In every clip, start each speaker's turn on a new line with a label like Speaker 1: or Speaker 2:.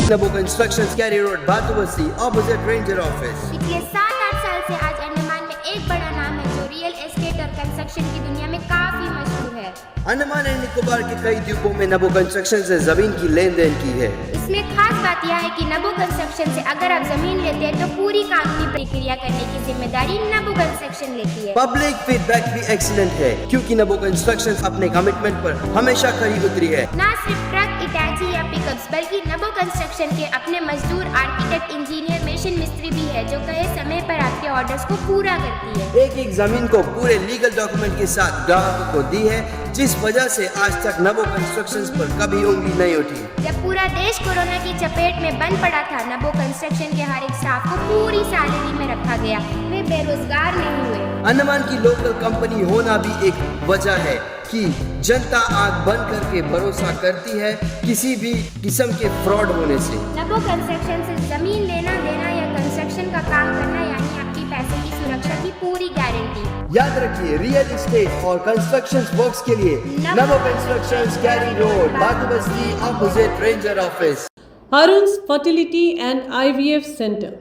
Speaker 1: Nabo Constructions, Cary Road, Bhatubasti, opposite Ranger Office.
Speaker 2: पिछले 7-8 साल से आज अंडमान में एक बड़ा नाम है जो रियल एस्टेट और कंस्ट्रक्शन की दुनिया में काफी मशहूर है।
Speaker 1: अंडमान एंड निकोबार के कई द्वीपों में नबो कंस्ट्रक्शन से जमीन की लेन देन की है।
Speaker 2: इसमें खास बात यह है कि नबो कंस्ट्रक्शन से अगर आप जमीन लेते हैं तो पूरी कानूनी प्रक्रिया करने की जिम्मेदारी नबो कंस्ट्रक्शन लेती है।
Speaker 1: पब्लिक फीडबैक भी एक्सीलेंट है क्योंकि नबो कंस्ट्रक्शन अपने कमिटमेंट पर हमेशा खरी उतरी है।
Speaker 2: न सिर्फ ट्रक, इटाची या पिकअप्स बल्कि नबो कंस्ट्रक्शन के अपने मजदूर, आर्किटेक्ट, इंजीनियर, मशीन मिस्त्री भी है जो कहे समय पर आपके ऑर्डर्स को पूरा करती है।
Speaker 1: एक एक जमीन को पूरे लीगल डॉक्यूमेंट के साथ ग्राहकों को दी है, जिस वजह से आज तक नबो कंस्ट्रक्शंस पर कभी उंगली नहीं उठी।
Speaker 2: जब पूरा देश कोरोना की चपेट में बंद पड़ा था, नबो कंस्ट्रक्शन के हर एक स्टाफ को पूरी सैलरी में रखा गया। वे बेरोजगार नहीं हुए।
Speaker 1: अंडमान की लोकल कंपनी होना भी एक वजह है कि जनता आंख बंद करके भरोसा करती है किसी भी किस्म के फ्रॉड होने से।
Speaker 2: नबो कंस्ट्रक्शन से जमीन लेना देना या कंस्ट्रक्शन का काम करना यानी आपकी पैसे की सुरक्षा की पूरी गारंटी।
Speaker 1: याद रखिए, रियल एस्टेट और कंस्ट्रक्शन वर्क्स के लिए नबो कंस्ट्रक्शंस, कैरी रोड, बातुबस्ती, opposite ranger office.
Speaker 3: Arun's fertility and IVF centre.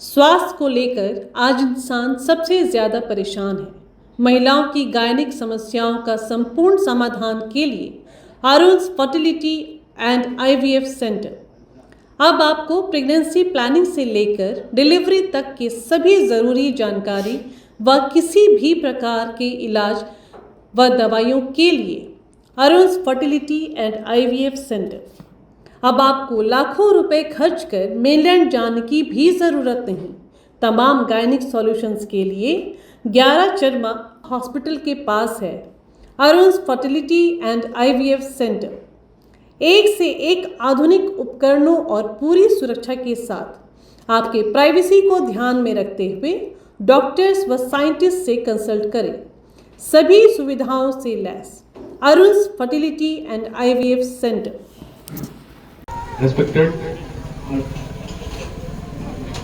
Speaker 3: स्वास्थ्य को लेकर आज इंसान सबसे ज़्यादा परेशान है। महिलाओं की गायनिक समस्याओं का संपूर्ण समाधान के लिए अरुण्स फर्टिलिटी एंड आईवीएफ सेंटर अब आपको प्रेगनेंसी प्लानिंग से लेकर डिलीवरी तक की सभी ज़रूरी जानकारी व किसी भी प्रकार के इलाज व दवाइयों के लिए अरुण्स फर्टिलिटी एंड आईवीएफ सेंटर। अब आपको लाखों रुपए खर्च कर मेनलैंड जाने की भी ज़रूरत नहीं। तमाम गायनिक सॉल्यूशंस के लिए 11 चरमा हॉस्पिटल के पास है अरुण्स फर्टिलिटी एंड आईवीएफ सेंटर। एक से एक आधुनिक उपकरणों और पूरी सुरक्षा के साथ आपके प्राइवेसी को ध्यान में रखते हुए डॉक्टर्स व साइंटिस्ट से कंसल्ट करें। सभी सुविधाओं से लैस Arun's fertility and IVF centre.
Speaker 4: Respected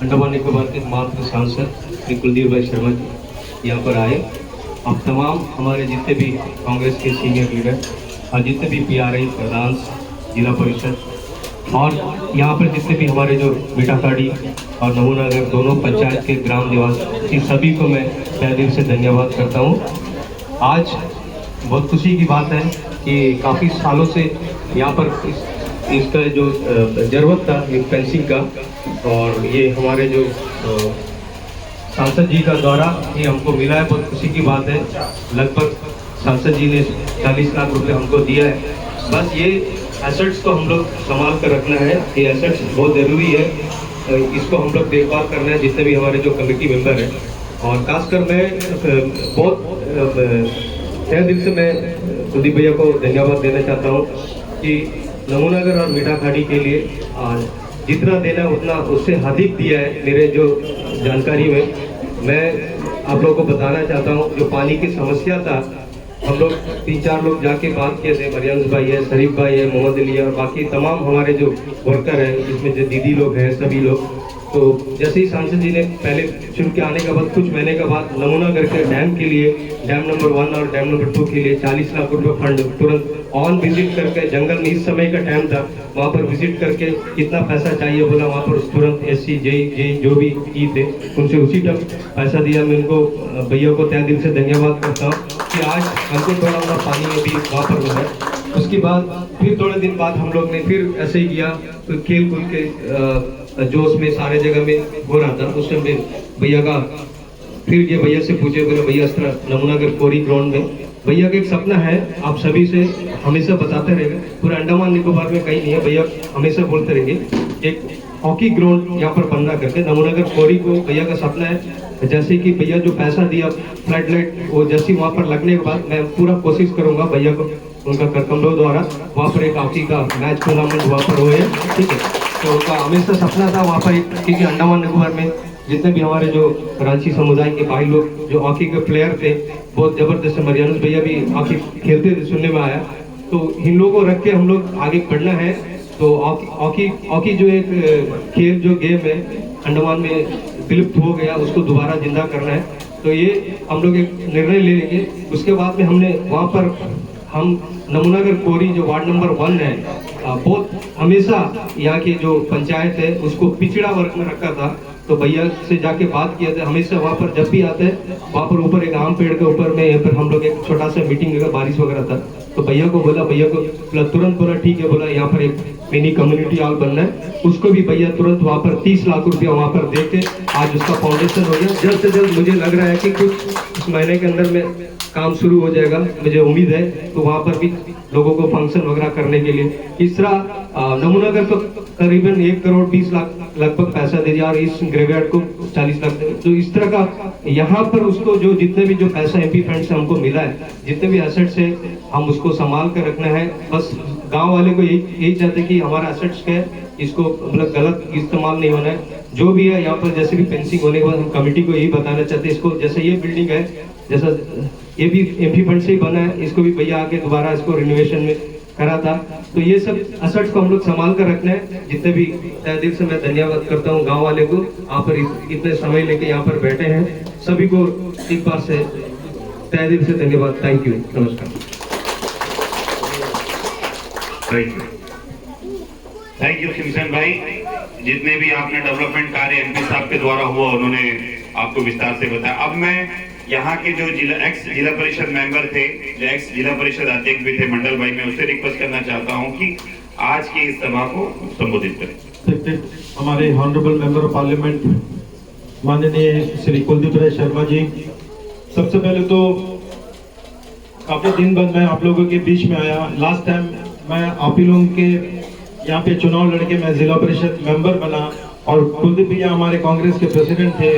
Speaker 4: Andaman Nicobar के माननीय सांसद श्री कुलदीप भाई शर्मा जी यहाँ पर आए। अब तमाम हमारे जितने भी कांग्रेस के सीनियर लीडर और जितने भी पीआरआई प्रधान, जिला परिषद और यहाँ पर जितने भी हमारे जो मीठाखाड़ी और नमूनागर दोनों पंचायत के ग्राम निवासी सभी को मैं तहे दिल से धन्यवाद करता हूँ। आज बहुत खुशी की बात है कि काफ़ी सालों से यहाँ पर इसका जो जरूरत था एक फेंसिंग का, और ये हमारे जो सांसद जी का द्वारा ये हमको मिला है। बहुत खुशी की बात है। लगभग सांसद जी ने 40 लाख रुपए हमको दिया है। बस ये एसेट्स को हम लोग संभाल कर रखना है। ये एसेट्स बहुत ज़रूरी है, इसको हम लोग देखभाल करना है जितने भी हमारे जो कमेटी मेंबर हैं। और खासकर मैं बहुत तहे दिल से मैं कुलदीप भैया को धन्यवाद देना चाहता हूँ कि नमूनागर और मीठाखाड़ी के लिए जितना देना उतना उससे अधिक दिया है। मेरे जो जानकारी में मैं आप लोगों को बताना चाहता हूँ, जो पानी की समस्या था हम लोग 3-4 लोग जाके बात किए थे। मरियम भाई है, शरीफ भाई है, मोहम्मद अली है और बाकी तमाम हमारे जो वर्कर हैं, जिसमें जो दीदी लोग हैं, सभी लोग। तो जैसे ही सांसद जी ने पहले शुरू के आने के बाद कुछ महीने के बाद नमूनागर के डैम के लिए, डैम नंबर 1 और डैम नंबर 2 के लिए 40 लाख रुपए फंड तुरंत ऑन विजिट करके, जंगल में इस समय का टाइम था, वहाँ पर विजिट करके कितना पैसा चाहिए बोला, वहाँ पर तुरंत SC JE जो भी की थे उनसे उसी टाइम पैसा दिया। मैं उनको भैया को तहे दिल से धन्यवाद करता हूँ कि आज हमको थोड़ा मोड़ा पानी में भी वहाँ पर मिला। उसके बाद फिर थोड़े दिन बाद हम लोग ने फिर ऐसे ही किया, तो खेल कूद के जोश में सारे जगह में हो रहा था। उस टाइम में भैया का फिर ये भैया से पूछे, बोले भैया इस तरह नमूनागर कोरी ग्राउंड में भैया का एक सपना है, आप सभी से हमेशा बताते रहेंगे, पूरे अंडमान निकोबार में कहीं नहीं है, भैया हमेशा बोलते रहेंगे एक हॉकी ग्राउंड यहाँ पर बनना करके नमूनागर कोरी को भैया का सपना है। जैसे कि भैया जो पैसा दिया फ्लड लाइट वो जैसे वहाँ पर लगने के बाद मैं पूरा कोशिश करूँगा भैया को उनका करकमलों द्वारा वहाँ पर एक हॉकी का मैच टूर्नामेंट वहाँ पर हुए, ठीक है। तो उनका हमेशा सपना था वहाँ पर, क्योंकि अंडमान निकोबार में जितने भी हमारे जो रांची समुदाय के भाई लोग जो हॉकी के प्लेयर थे बहुत जबरदस्त, मरियानुस भैया भी हॉकी खेलते थे सुनने में आया। तो इन लोगों को रख के हम लोग आगे बढ़ना है। तो हॉकी जो एक खेल जो गेम है अंडमान में विलुप्त हो गया, उसको दोबारा जिंदा करना है। तो ये हम लोग एक निर्णय ले लेंगे। उसके बाद में हमने वहाँ पर हम नमूनागर कोरी जो वार्ड नंबर 1 है, बहुत हमेशा यहाँ की जो पंचायत है उसको पिछड़ा वर्ग में रखा था। तो भैया से जाके बात किया था, हमेशा वहाँ पर जब भी आते हैं वहाँ पर ऊपर एक आम पेड़ के ऊपर में यहाँ पर हम लोग एक छोटा सा मीटिंग अगर बारिश वगैरह था तो भैया को बोला तुरंत बोला ठीक है, बोला यहाँ पर एक मिनी कम्युनिटी हॉल बनना है। उसको भी भैया तुरंत वहाँ पर 30 लाख रुपया वहाँ पर दे के आज उसका फाउंडेशन हो गया। जल्द से जल्द मुझे लग रहा है कि कुछ इस महीने के अंदर में काम शुरू हो जाएगा, मुझे उम्मीद है। तो वहाँ पर भी लोगों को फंक्शन वगैरह करने के लिए इस तरह नमूनागर तो करीबन 1 करोड़ 20 लाख लगभग पैसा दे दिया और इस ग्रेवयार्ड को 40 लाख दे। तो इस तरह का यहाँ पर उसको जो जितने भी जो पैसा एमपी फंड से हमको मिला है, जितने भी एसेट्स है हम उसको संभाल कर रखना है। बस गांव वाले को यही चाहते हैं कि हमारा एसेट्स है इसको मतलब गलत इस्तेमाल नहीं होना है। जो भी है यहाँ पर जैसे भी फेंसिंग होने के बाद हम कमेटी को यही बताना चाहते हैं, इसको जैसे ये बिल्डिंग है जैसा ये भी एमपी फंड से ही बना है, इसको भी भैया आके दोबारा इसको रिनोवेशन में करा था। तो ये सब एसेट्स को हम लोग संभाल कर रखना है। जितने भी तहे दिल से मैं धन्यवाद करता हूँ गांव वाले को, यहाँ पर इतने समय लेके यहाँ पर बैठे हैं, सभी को एक बार से तहे दिल से धन्यवाद। थैंक यू, नमस्कार।
Speaker 5: थैंक यू सिमसन भाई। जितने भी आपने डेवलपमेंट कार्य एमपी साहब के द्वारा हुआ उन्होंने आपको विस्तार से बताया। अब मैं यहाँ के जो एक्स जिला परिषद मेंबर थे, जो एक्स जिला परिषद अध्यक्ष भी थे मंडल भाई, मैं उससे रिक्वेस्ट करना चाहता हूँ कि आज की इस सभा को संबोधित करें।
Speaker 6: हमारे ऑनरेबल मेंबर ऑफ पार्लियामेंट माननीय श्री कुलदीप राय शर्मा जी, सबसे पहले तो काफी दिन बाद मैं आप लोगों के बीच में आया। लास्ट टाइम मैं आप ही लोगों के यहाँ पे चुनाव लड़के मैं जिला परिषद मेंबर बना और कुलदीप भैया हमारे कांग्रेस के प्रेसिडेंट थे।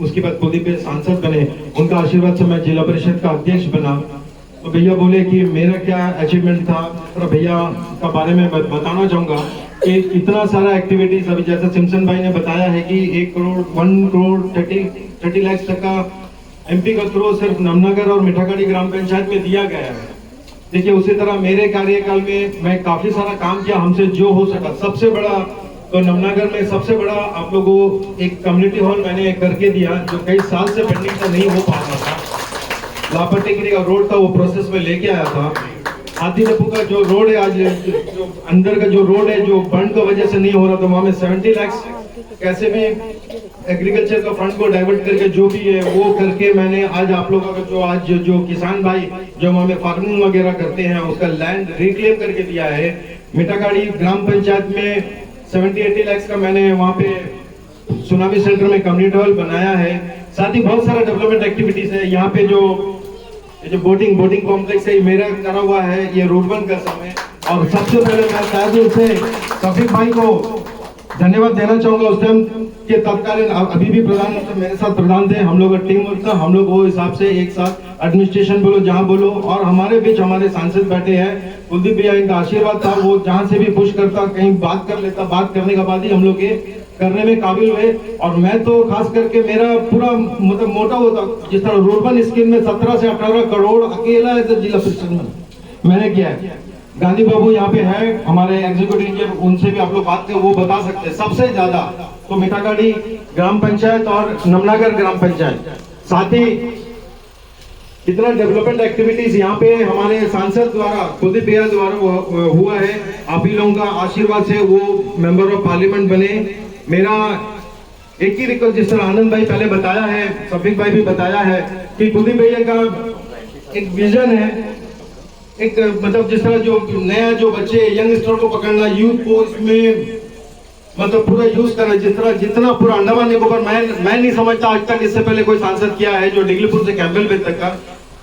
Speaker 6: उसके बाद कुलदीप भैया सांसद बने, उनका आशीर्वाद से मैं जिला परिषद का अध्यक्ष बना। तो भैया बोले कि मेरा क्या अचीवमेंट था, तो भैया का बारे में बताना चाहूँगा कि इतना सारा एक्टिविटीज अभी जैसा सिमसन भाई ने बताया है कि 1 करोड़ 30 लाख तक का एमपी का थ्रू सिर्फ नमनागर और मिठागढ़ी ग्राम पंचायत में दिया गया है। देखिए उसी तरह मेरे कार्यकाल में मैं काफी सारा काम किया, हमसे जो हो सका। सबसे बड़ा तो नमनागर में सबसे बड़ा आप लोगों को एक कम्युनिटी हॉल मैंने करके दिया, जो कई साल से पेंडिंग था, नहीं हो पा रहा था। लापटेगिरी का रोड था, वो प्रोसेस में लेके आया था। हाथी डप्पू का जो रोड है, आज जो अंदर का जो रोड है जो बंद की वजह से नहीं हो रहा था, वहां में 70 लाख कैसे भी एग्रीकल्चर का फंड को डाइवर्ट करके जो भी है वो करके मैंने आज आप लोगों का जो आज जो किसान भाई जो हमें फार्मिंग वगैरह करते हैं उसका लैंड रिक्लेम करके दिया है। मिठागढ़ी ग्राम पंचायत में 70-80 लाख का मैंने वहाँ पे सुनामी सेंटर में कम्युनिटी हॉल बनाया है। साथ ही बहुत सारा डेवलपमेंट एक्टिविटीज है। यहाँ पे जो बोटिंग कॉम्प्लेक्स है मेरा करा हुआ है, ये रोड बन का समय। और सबसे पहले मैं शायद से शफीक भाई को धन्यवाद देना चाहूंगा। उस टाइम के तत्कालीन अभी भी प्रधानमंत्री मेरे साथ प्रधान थे, हम लोग का टीम वर्क था, हम लोग वो हिसाब से एक साथ एडमिनिस्ट्रेशन बोलो जहाँ बोलो। और हमारे बीच हमारे सांसद बैठे हैं, कुलदीप भैया इनका आशीर्वाद था, वो जहाँ से भी पुश करता कहीं बात कर लेता, बात करने के बाद ही हम लोग ये करने में काबिल हुए। और मैं तो खास करके मेरा पूरा मतलब मोटा होता, जिस तरह रूरबन स्कीम में 17 से 18 करोड़ अकेला जिला परिषद में मैंने किया है। गांधी बाबू यहाँ पे है हमारे एग्जीक्यूटिव इंजीनियर, उनसे भी आप लोग बात करें, वो बता सकते हैं सबसे ज्यादा तो मिठागढ़ी ग्राम पंचायत और नमनागर ग्राम पंचायत। साथ ही इतना डेवलपमेंट एक्टिविटीज यहाँ पे हमारे सांसद द्वारा कुलदीप भैया द्वारा हुआ है। आप ही लोगों का आशीर्वाद से वो मेंबर ऑफ पार्लियामेंट बने। मेरा एक ही रिक्वेस्ट, जिस तरह आनंद भाई पहले बताया है, शफीक भाई भी बताया है कि कुलदीप भैया का एक विजन है, एक मतलब जिस तरह जो नया जो बच्चे यंगस्टर को पकड़ना, यूथ को इसमें मतलब पूरा यूज करना, जिस तरह जितना पूरा अंडमान निकोबार मैं नहीं समझता आज तक इससे पहले कोई सांसद किया है जो डिगलीपुर से कैंपबेल बेल तक का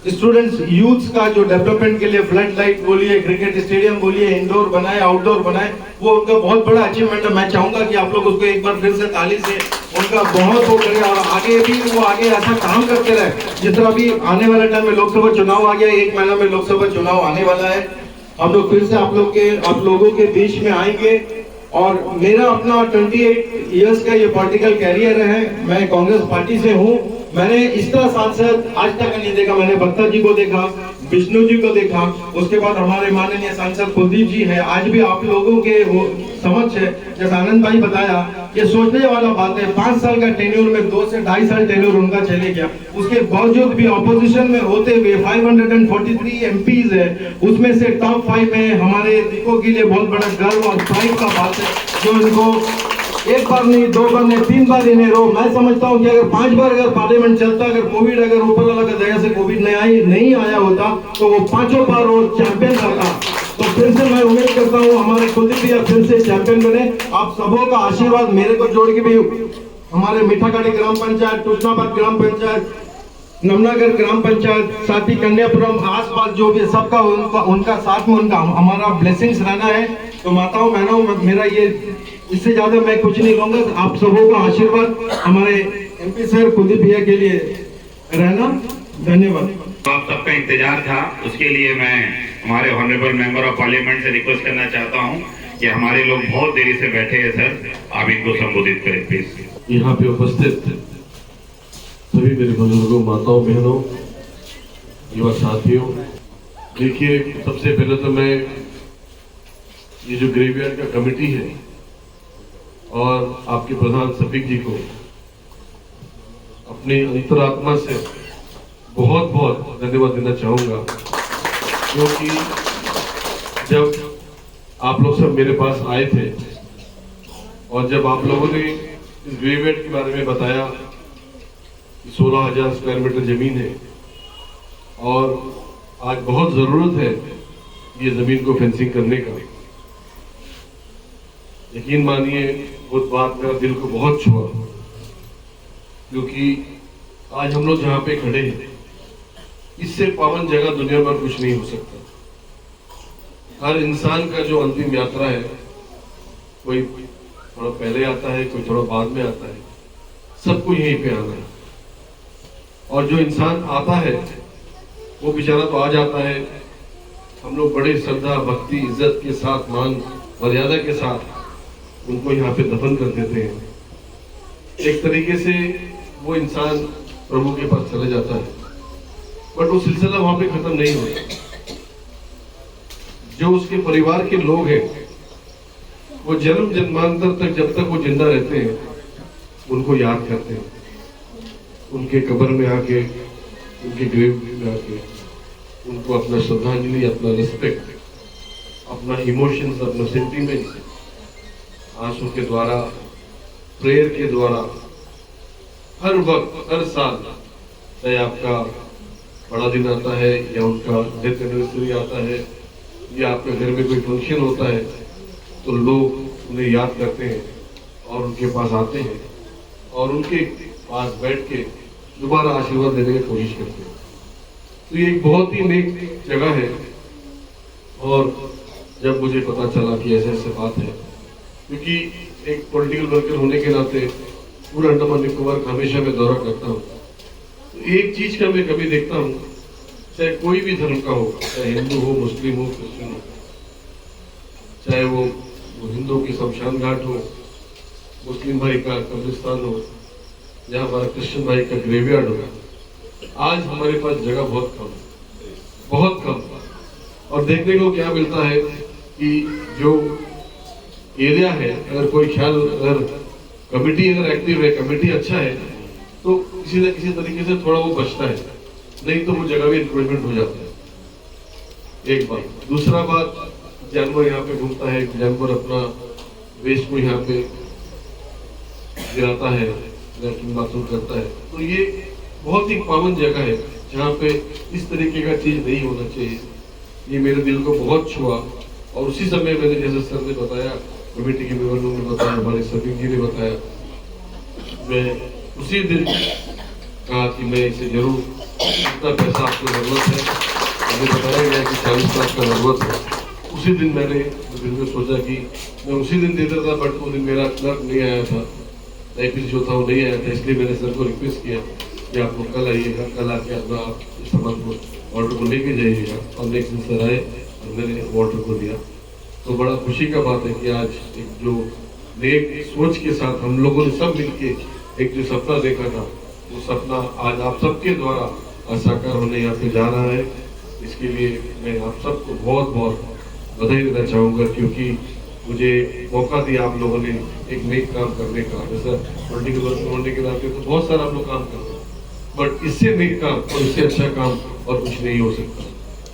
Speaker 6: स्टूडेंट्स यूथ का जो डेवलपमेंट के लिए फ्लड लाइट बोलिए, क्रिकेट स्टेडियम बोलिए, इंडोर बनाए आउटडोर बनाए, वो उनका बहुत बड़ा अचीवमेंट है। मैं चाहूंगा कि आप लोग उसको एक बार फिर से ताली से उनका बहुत हो करें और आगे भी वो आगे ऐसा काम करते रहे। जिस तरह अभी आने वाले टाइम में लोकसभा चुनाव आ गया, 1 महीना में लोकसभा चुनाव आने वाला है, हम लोग फिर से आप लोगों के बीच में आएंगे। और मेरा अपना 28 इयर्स का ये पॉलिटिकल कैरियर है, मैं कांग्रेस पार्टी से हूँ, मैंने इस तरह सांसद आज तक नहीं देखा। मैंने बख्तर जी को देखा, विष्णु जी को देखा, उसके बाद हमारे माननीय सांसद कुलदीप जी है। आज भी आप लोगों के वो समझ है, जैसे आनंद भाई बताया, ये सोचने वाला बात है। 5 साल का टेन्योर में 2 से 2.5 साल टेन्योर उनका चले गया, उसके बावजूद भी ऑपोजिशन में होते हुए 543 एमपीज है, उसमें से टॉप 5 में हमारे दिकों के लिए बहुत बड़ा गर्व और प्राइड का बात है, जो इनको एक बार नहीं, 2 बार नहीं, 3 बार इन रो। मैं समझता हूं कि अगर 5 बार अगर पार्लियामेंट चलता, अगर कोविड अगर ऊपर वाला की दया से कोविड नहीं आया होता, तो वो 5 बार वो चैंपियन करता। तो फिर से मैं उम्मीद करता हूँ हमारे कुलदीप भैया फिर से चैंपियन बने। आप सबों का आशीर्वाद मेरे को जोड़ के भी, हमारे मीठागाड़ी ग्राम पंचायत, टूटनाबाद ग्राम पंचायत, नमनागर ग्राम पंचायत, साथ ही कन्यापुरम आसपास जो भी सबका उनका साथ में उनका हमारा ब्लेसिंग्स रहना है। तो माताओं बहनों, मेरा ये इससे ज्यादा मैं कुछ नहीं कहूंगा। आप सबों का आशीर्वाद हमारे एमपी सर कुलदीप भैया के लिए रहना। धन्यवाद।
Speaker 5: तो आप सबका इंतजार था, उसके लिए मैं हमारे ऑनरेबल मेंबर ऑफ पार्लियामेंट से रिक्वेस्ट करना चाहता हूं कि हमारे लोग बहुत देरी से बैठे हैं सर, आप इनको संबोधित करें प्लीज।
Speaker 7: यहाँ पे उपस्थित सभी मेरे बुजुर्गों, माताओं, बहनों, युवा साथियों, देखिए सबसे पहले तो मैं ये जो ग्रेवयार्ड का कमेटी है और आपके प्रधान सफीक जी को अपनी अंतरात्मा से बहुत बहुत धन्यवाद देना चाहूँगा, क्योंकि जब आप लोग सब मेरे पास आए थे और जब आप लोगों ने इस ग्रेवयार्ड के बारे में बताया, 16,000 स्क्वायर मीटर जमीन है और आज बहुत ज़रूरत है ये ज़मीन को फेंसिंग करने का। यकीन मानिए वो बात मेरा दिल को बहुत छुआ, क्योंकि आज हम लोग जहाँ पे खड़े हैं, इससे पावन जगह दुनिया में कुछ नहीं हो सकता। हर इंसान का जो अंतिम यात्रा है, कोई थोड़ा पहले आता है, कोई थोड़ा बाद में आता है, सबको यहीं पे आना है। और जो इंसान आता है वो बेचारा तो आ जाता है, हम लोग बड़े श्रद्धा, भक्ति, इज्जत के साथ, मान मर्यादा के साथ उनको यहाँ पे दफन कर देते हैं। एक तरीके से वो इंसान प्रभु के पास चले जाता है, बट वो सिलसिला वहां पे खत्म नहीं होता। जो उसके परिवार के लोग हैं, वो जन्म जन्मांतर तक जब तक वो जिंदा रहते हैं उनको याद करते हैं, उनके कब्र में आके, उनके ग्रेव में आके उनको अपना श्रद्धांजलि, अपना रिस्पेक्ट, अपना इमोशंस, अपना सेंटिमेंट आंसू के द्वारा, प्रेयर के द्वारा हर वक्त, हर साल, चाहे आपका बड़ा दिन आता है या उनका डेथ एनिवर्सरी आता है या आपके घर में कोई फंक्शन होता है, तो लोग उन्हें याद करते हैं और उनके पास आते हैं और उनके पास बैठ के दोबारा आशीर्वाद देने की कोशिश करते हैं। तो ये एक बहुत ही नेक जगह है। और जब मुझे पता चला कि ऐसे ऐसे बात है, क्योंकि एक पॉलिटिकल वर्कर होने के नाते पूरा अंडमान निकोबार का हमेशा मैं दौरा करता हूँ, तो एक चीज का मैं कभी देखता हूँ, चाहे कोई भी धर्म का हो, चाहे हिंदू हो, मुस्लिम हो, क्रिश्चियन हो, चाहे वो हिंदू की शमशान घाट हो, मुस्लिम भाई का कब्रिस्तान हो, या हमारा क्रिश्चियन भाई का ग्रेवयार्ड हो, आज हमारे पास जगह बहुत कम है, बहुत कम। और देखने को क्या मिलता है कि जो एरिया है, अगर कोई ख्याल, अगर कमेटी अगर एक्टिव है, कमेटी अच्छा है, तो किसी न किसी तरीके से थोड़ा वो बचता है, नहीं तो वो जगह भी इंक्रोचमेंट हो जाता है। एक बात। दूसरा बात, जानवर यहाँ पे घूमता है, जानवर अपना वेस्ट को यहाँ पे गिराता है, लैट्रिन बाथरूम करता है, तो ये बहुत ही पावन जगह है जहाँ पे इस तरीके का चीज नहीं होना चाहिए। ये मेरे दिल को बहुत छुआ। और उसी समय मैंने, जैसे सर ने बताया, कमेटी के मेंबर ने बताया, हमारे सफीक जी ने बताया, मैं उसी दिन कहा कि मैं इसे जरूर, इतना पैसा आपको जरूरत है, मुझे बताया गया कि 40 लाख का जरूरत है। उसी दिन मैंने दिल में सोचा कि मैं उसी दिन दे देता, बट वो दिन मेरा क्लर्क नहीं आया था, टाइपिस्ट जो था वो नहीं आया था, इसलिए मैंने सर को रिक्वेस्ट किया कि आप लोग कल आइएगा, कल आके अपना आप इस सामान को, ऑर्डर को लेके जाइएगा। और नेक्स्ट दिन सर आए और मैंने ऑर्डर को दिया। तो बड़ा खुशी का बात है कि आज एक जो नेक सोच के साथ हम लोगों ने सब मिलके एक जो सपना देखा था, वो सपना आज आप सबके द्वारा साकार होने यहाँ पे जा रहा है। इसके लिए मैं आप सबको बहुत बहुत बधाई देना चाहूँगा, क्योंकि मुझे मौका दिया आप लोगों ने एक नेक काम करने का। जैसा पॉलिटिकल वर्क होने के नाते तो बहुत सारा हम लोग काम करते हैं, बट इससे नेक काम और इससे अच्छा काम और कुछ नहीं हो सकता।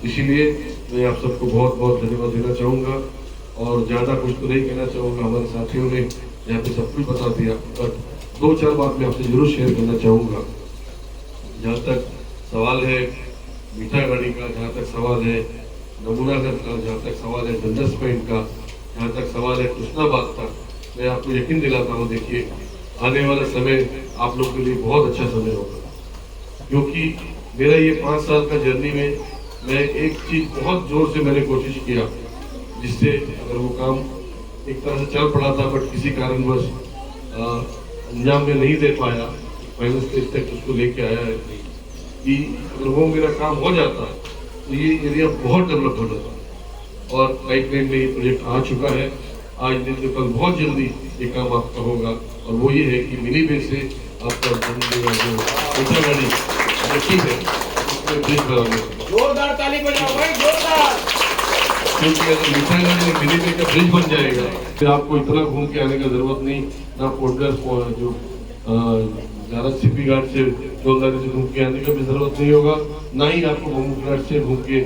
Speaker 7: इसीलिए मैं आप सबको बहुत बहुत धन्यवाद देना चाहूँगा और ज़्यादा कुछ तो नहीं कहना चाहूँगा। हमारे साथियों ने यहाँ पे सब कुछ बता दिया, बट 2-4 बात मैं आपसे जरूर शेयर करना चाहूँगा। जहाँ तक सवाल है मीठागढ़ी का, जहाँ तक सवाल है नमूनागढ़ का, जहाँ तक सवाल है डंडस पॉइंट का, जहाँ तक सवाल है कृष्णाबाद का, मैं आपको यकीन दिलाता हूँ, देखिए आने वाला समय आप लोग के लिए बहुत अच्छा समय होगा। क्योंकि मेरा ये 5 साल का जर्नी में मैं एक चीज़ बहुत जोर से मैंने कोशिश किया, जिससे अगर वो काम एक तरह से चल पड़ा था बट किसी कारणवश अंजाम में नहीं दे पाया, फाइनल स्टेज तक उसको लेके आया है कि अगर वो मेरा काम हो जाता तो ये एरिया बहुत डेवलप हो जाता। और पाइपलाइन में ये प्रोजेक्ट आ चुका है। आज दिन के कल बहुत जल्दी ये काम आपका होगा, और वो ये है कि मिनी बे से आपका जो मीठागढ़ी है उसमें ब्रिज बनाने,
Speaker 8: जोरदार ताली बजाओ भाई, जोरदार।
Speaker 7: क्योंकि अगर मीठागढ़ी में मिनी बे का ब्रिज बन जाएगा फिर आपको इतना घूम के आने का जरूरत नहीं, ना पोर्टलर जो ज़्यादा सीपी घाट से जोलदारी से घूम के आने का भी जरूरत नहीं होगा, ना ही आपको बम्बू घाट से घूम के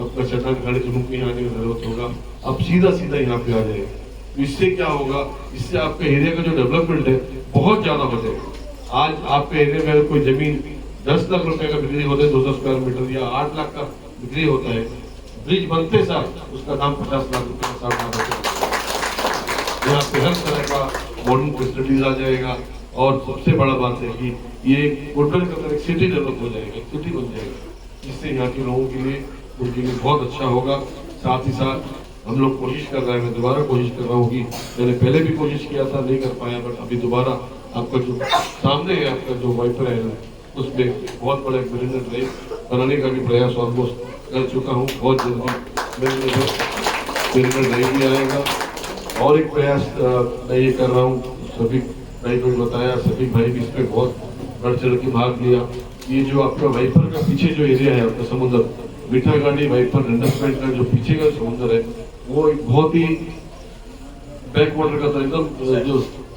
Speaker 7: अपना चट्टान घाट से घूम के यहाँ आने की जरूरत होगा। आप सीधा सीधा यहाँ पे आ जाएगा। तो इससे क्या होगा, इससे आपके एरिया का जो डेवलपमेंट है बहुत ज़्यादा हो जाएगा। आज आपके एरिया में कोई जमीन 10 लाख रुपए का बिक्री होता है 200 स्क्वायर मीटर, या 8 लाख का बिक्री होता है, ब्रिज बनते साथ उसका दाम 50 लाख रुपए का 60 लाख रुपए। यहाँ पे हर तरह का मॉडर्न फैसिलिटीज आ जाएगा। और सबसे बड़ा बात है कि ये टोटल का एक सिटी डेवलप हो जाएगा, एक सिटी बन जाएगा, जिससे यहाँ के लोगों के लिए उनके लिए बहुत अच्छा होगा। साथ ही साथ हम लोग कोशिश कर रहे हैं, मैं दोबारा कोशिश कर रहा हूँ कि मैंने पहले भी कोशिश किया था, नहीं कर पाया, बट अभी दोबारा आपका जो सामने है आपका जो वाइपर है उसमें बहुत बड़ा एक मरीना ड्राइव बनाने का भी प्रयास ऑलमोस्ट कर चुका हूँ। बहुत जल्दी मरीना ड्राइव भी आएगा। और एक प्रयास मैं ये कर रहा हूँ, सभी भाई को बताया, सभी भाई भी इस पर बहुत बढ़ चढ़ के भाग लिया। ये जो आपका वाइपर का पीछे जो एरिया है आपका समुद्र, मीठागढ़ी वाइपर डंडस पॉइंट का जो पीछे का समुद्र है, वो एक बहुत ही बैक वाटर का था,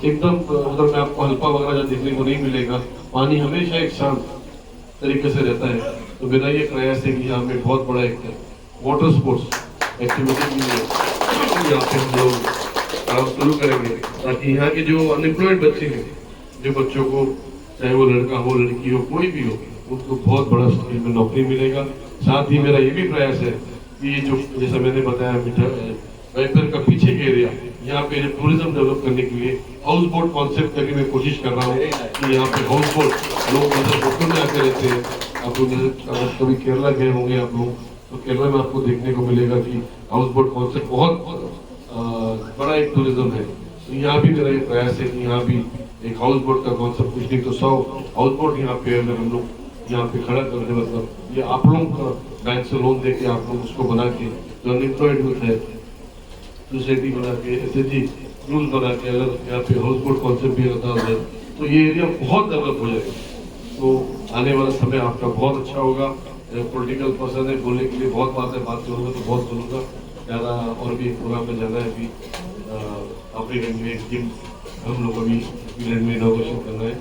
Speaker 7: एकदम उधर में आपको हल्का वगैरह देखने को नहीं मिलेगा। पानी हमेशा एक शांत तरीके से रहता है। तो मेरा ये प्रयास है कि यहाँ पे बहुत बड़ा एक वाटर स्पोर्ट्स एक्टिविटी यहाँ पे हम लोग काम शुरू करेंगे, ताकि यहाँ के जो अनएम्प्लॉयड बच्चे हैं, जो बच्चों को चाहे वो लड़का हो लड़की हो कोई भी हो, उनको बहुत बड़ा स्किल में नौकरी मिलेगा। साथ ही मेरा ये भी प्रयास है कि ये जो जैसा मैंने बताया वाइपर का पीछे के एरिया, यहाँ पे टूरिज्म डेवलप करने के लिए हाउस बोट कॉन्सेप्ट करके मैं कोशिश कर रहा हूँ कि यहाँ पे हाउस बोट लोग मतलब होटल में आके रहते हैं। आप लोग जैसे कभी केरला गए होंगे आप लोग, तो केरला में आपको देखने को मिलेगा कि हाउस बोट कॉन्सेप्ट बहुत बड़ा एक टूरिज्म है। तो यहाँ भी मेरा ये प्रयास है कि यहाँ भी एक हाउस बोट का कॉन्सेप्ट, कुछ नहीं तो 100 हाउस बोट यहाँ पे अगर हम लोग यहाँ पे खड़ा कर दे, मतलब ये आप लोगों का बैंक से लोन दे के आप लोग उसको बना के जो अनएम्प्लॉयड यूथ है सोसाइटी बना के SHG रूल बना के अगर यहाँ पे हाउस बोट कॉन्सेप्ट भी डाल दे तो ये एरिया बहुत डेवलप हो जाएगा। तो आने वाला समय आपका बहुत अच्छा होगा। पॉलिटिकल पर्सन है, बोलने के लिए बहुत बात करूँगा तो बहुत बोलूँगा, ज़्यादा और भी प्रोग्राम में जाना है। अभी अफ्रीकन में एक जिम हम लोग अभी इंग्लैंड में इनोवेशन करना है।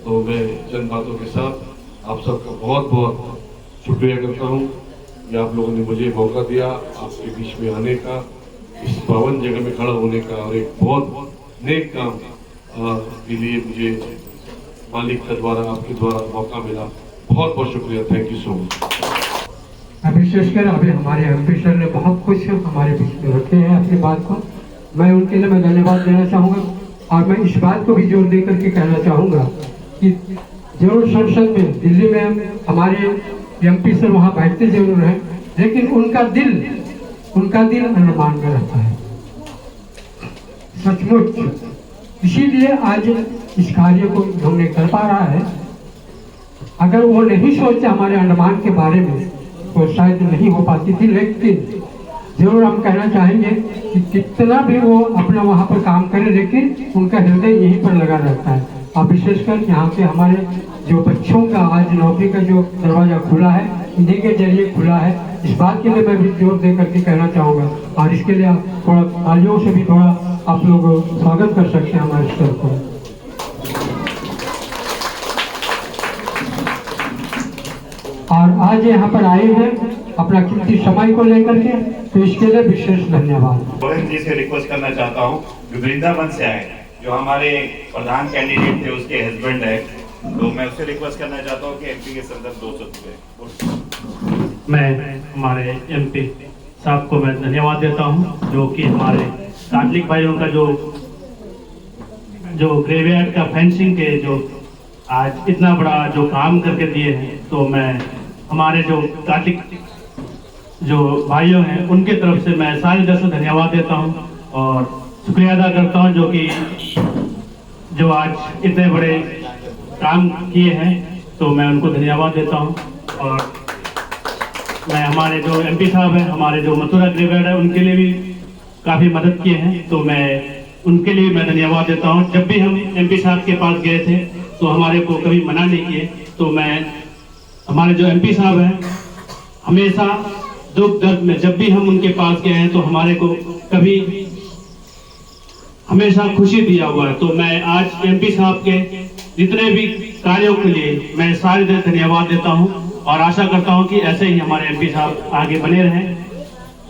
Speaker 7: तो मैं चंद बातों के साथ आप सबका बहुत बहुत शुक्रिया करता हूँ कि आप लोगों ने मुझे मौका दिया आपके बीच में आने का, इस पावन जगह में खड़ा होने का, और एक बहुत नेक काम के लिए मुझे मालिक के द्वारा आपके द्वारा मौका मिला। बहुत बहुत शुक्रिया, थैंक यू सो मच।
Speaker 9: विशेषकर अभी हमारे MP सर ने बहुत कुछ हमारे बीच में रखे हैं अपनी बात को, मैं उनके लिए मैं धन्यवाद देना चाहूँगा। और मैं इस बात को भी जोर दे करके कहना चाहूँगा कि जरूर संसद में दिल्ली में हमारे MP सर वहाँ बैठते जरूर हैं, लेकिन उनका दिल अंडमान में रहता है सचमुच। इसीलिए आज इस कार्य को हमने कर पा रहा है। अगर वो नहीं सोचते हमारे अंडमान के बारे में तो शायद नहीं हो पाती थी, लेकिन जरूर हम कहना चाहेंगे कि कितना भी वो अपना वहाँ पर काम करें, लेकिन उनका हृदय यहीं पर लगा रहता है। और विशेषकर यहाँ के हमारे जो बच्चों का आज नौकरी का जो दरवाजा खुला है, इन्हीं के जरिए खुला है। इस बात के लिए मैं भी जोर दे करके कहना चाहूँगा, और इसके लिए आप थोड़ा तालियों से भी थोड़ा आप लोग स्वागत कर सकते हैं हमारे स्तर को। और आज यहाँ पर आए हैं अपना कीमती समय को लेकर के, तो इसके लिए विशेष धन्यवाद।
Speaker 5: मोहन जी से रिक्वेस्ट करना चाहता हूँ, जो वृंदावन से आए, जो हमारे प्रधान कैंडिडेट थे उसके हस्बैंड है, तो मैं उससे रिक्वेस्ट करना चाहता हूँ कि एमपी के संदर्भ 200 रुपये।
Speaker 10: मैं हमारे एमपी साहब को मैं धन्यवाद देता हूं, जो कि हमारे काटलिक भाइयों का जो ग्रेवयार्ड का फेंसिंग के जो आज इतना बड़ा जो काम करके दिए हैं, तो मैं हमारे जो काटलिक जो भाइयों हैं उनके तरफ से मैं सारे दिल से धन्यवाद देता हूं और शुक्रिया अदा करता हूं, जो कि जो आज इतने बड़े काम किए हैं, तो मैं उनको धन्यवाद देता हूं। और मैं हमारे जो एमपी साहब हैं, हमारे जो मथुरा ग्रेवयार्ड है, उनके लिए भी काफ़ी मदद किए हैं, तो मैं उनके लिए मैं धन्यवाद देता हूं। जब भी हम एमपी साहब के पास गए थे तो हमारे को कभी मना नहीं किए, तो मैं हमारे जो एमपी साहब हैं हमेशा दुख दर्द में जब भी हम उनके पास गए हैं तो हमारे को कभी हमेशा खुशी दिया हुआ है। तो मैं आज एमपी साहब के जितने भी कार्यों के लिए मैं सारे दिल धन्यवाद देता हूं और आशा करता हूं कि ऐसे ही हमारे एमपी साहब आगे बने रहें।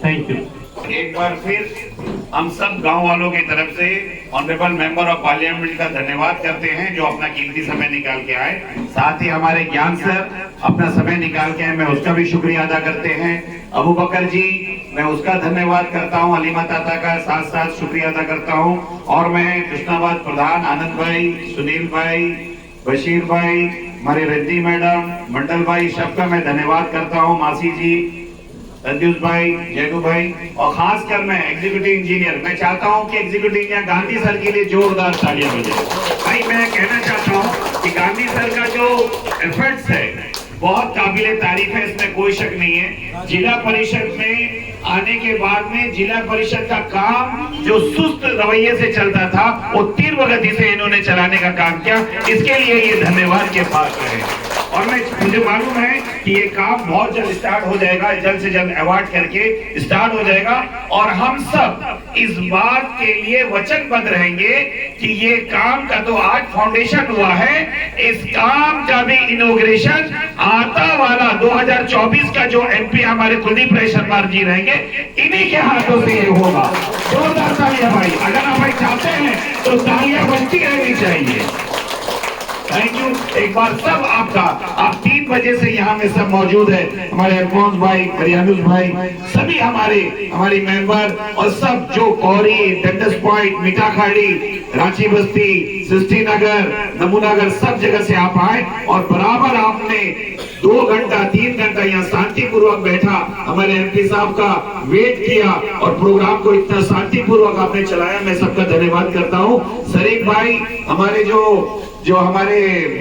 Speaker 10: Thank you.
Speaker 5: एक बार फिर हम सब गांव वालों की तरफ से ऑनरेबल मेंबर ऑफ पार्लियामेंट का धन्यवाद करते हैं, जो अपना कीमती समय निकाल के आए। साथ ही हमारे ज्ञान सर अपना समय निकाल के आए, मैं उसका भी शुक्रिया अदा करते हैं। अबू बकर जी, मैं उसका धन्यवाद करता हूं। अलीमा ताता का साथ साथ शुक्रिया अदा करता हूं। और मैं कृष्णाबाद प्रधान आनंद भाई, सुनील भाई, बशीर भाई, हमारे रद्दी मैडम, मंडल भाई, सबका मैं धन्यवाद करता हूं। मासी जी, रंजूस भाई, जैनू भाई, और खासकर मैं एग्जीक्यूटिव इंजीनियर, मैं चाहता हूं कि एग्जीक्यूटिव इंजीनियर गांधी सर के लिए जोरदार तालियां बजाएं। भाई मैं कहना चाहता हूं कि गांधी सर का जो एफर्ट्स है बहुत काबिले तारीफ है, इसमें कोई शक नहीं है। जिला परिषद में आने के बाद में जिला परिषद का काम जो सुस्त रवैये से चलता था, वो तीव्र गति से इन्होंने चलाने का काम किया, इसके लिए ये धन्यवाद के पात्र है। और मुझे मालूम है कि ये काम बहुत जल्द स्टार्ट हो जाएगा, जल्द से जल्द अवार्ड करके स्टार्ट हो जाएगा। और हम सब इस बात के लिए वचनबद्ध रहेंगे कि ये काम का तो आज फाउंडेशन हुआ है, इस काम का भी इनॉग्रेशन आता वाला 2024 का जो एमपी हमारे कुलदीप राय शर्मा जी रहेंगे, इन्हीं के हाथों से ये होगा। जोरदार तालियां भाई, अगर आप भाई चाहते हैं तो तालियां बजती रहनी चाहिए। थैंक यू एक बार सब आपका। आप 3 बजे से यहाँ में सब मौजूद है, हमारे अल्फोंस भाई, हरियाणुस भाई, सभी हमारी मेंबर और सब जो कौरी, डंडस पॉइंट, मीठाखाड़ी, रांची बस्ती, सिस्टी नगर, नमूनागर, सब जगह से आप आए और बराबर आपने 2 घंटा 3 घंटा यहाँ शांतिपूर्वक बैठा, हमारे एमपी साहब का वेट किया और प्रोग्राम को इतना शांतिपूर्वक आपने चलाया। मैं सबका धन्यवाद करता हूँ। शरीफ भाई, हमारे जो हमारे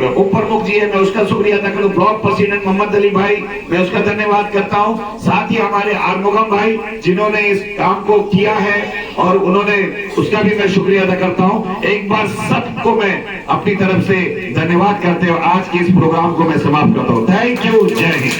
Speaker 5: उप प्रमुख जी है, मैं उसका शुक्रिया अदा करूं। ब्लॉक प्रेसिडेंट मोहम्मद अली भाई, मैं उसका धन्यवाद करता हूं। साथ ही हमारे आरमुगम भाई जिन्होंने इस काम को किया है और उन्होंने उसका भी मैं शुक्रिया अदा करता हूं। एक बार सबको मैं अपनी तरफ से धन्यवाद करते हुए आज के इस प्रोग्राम को मैं समाप्त करता हूं। थैंक यू, जय हिंद।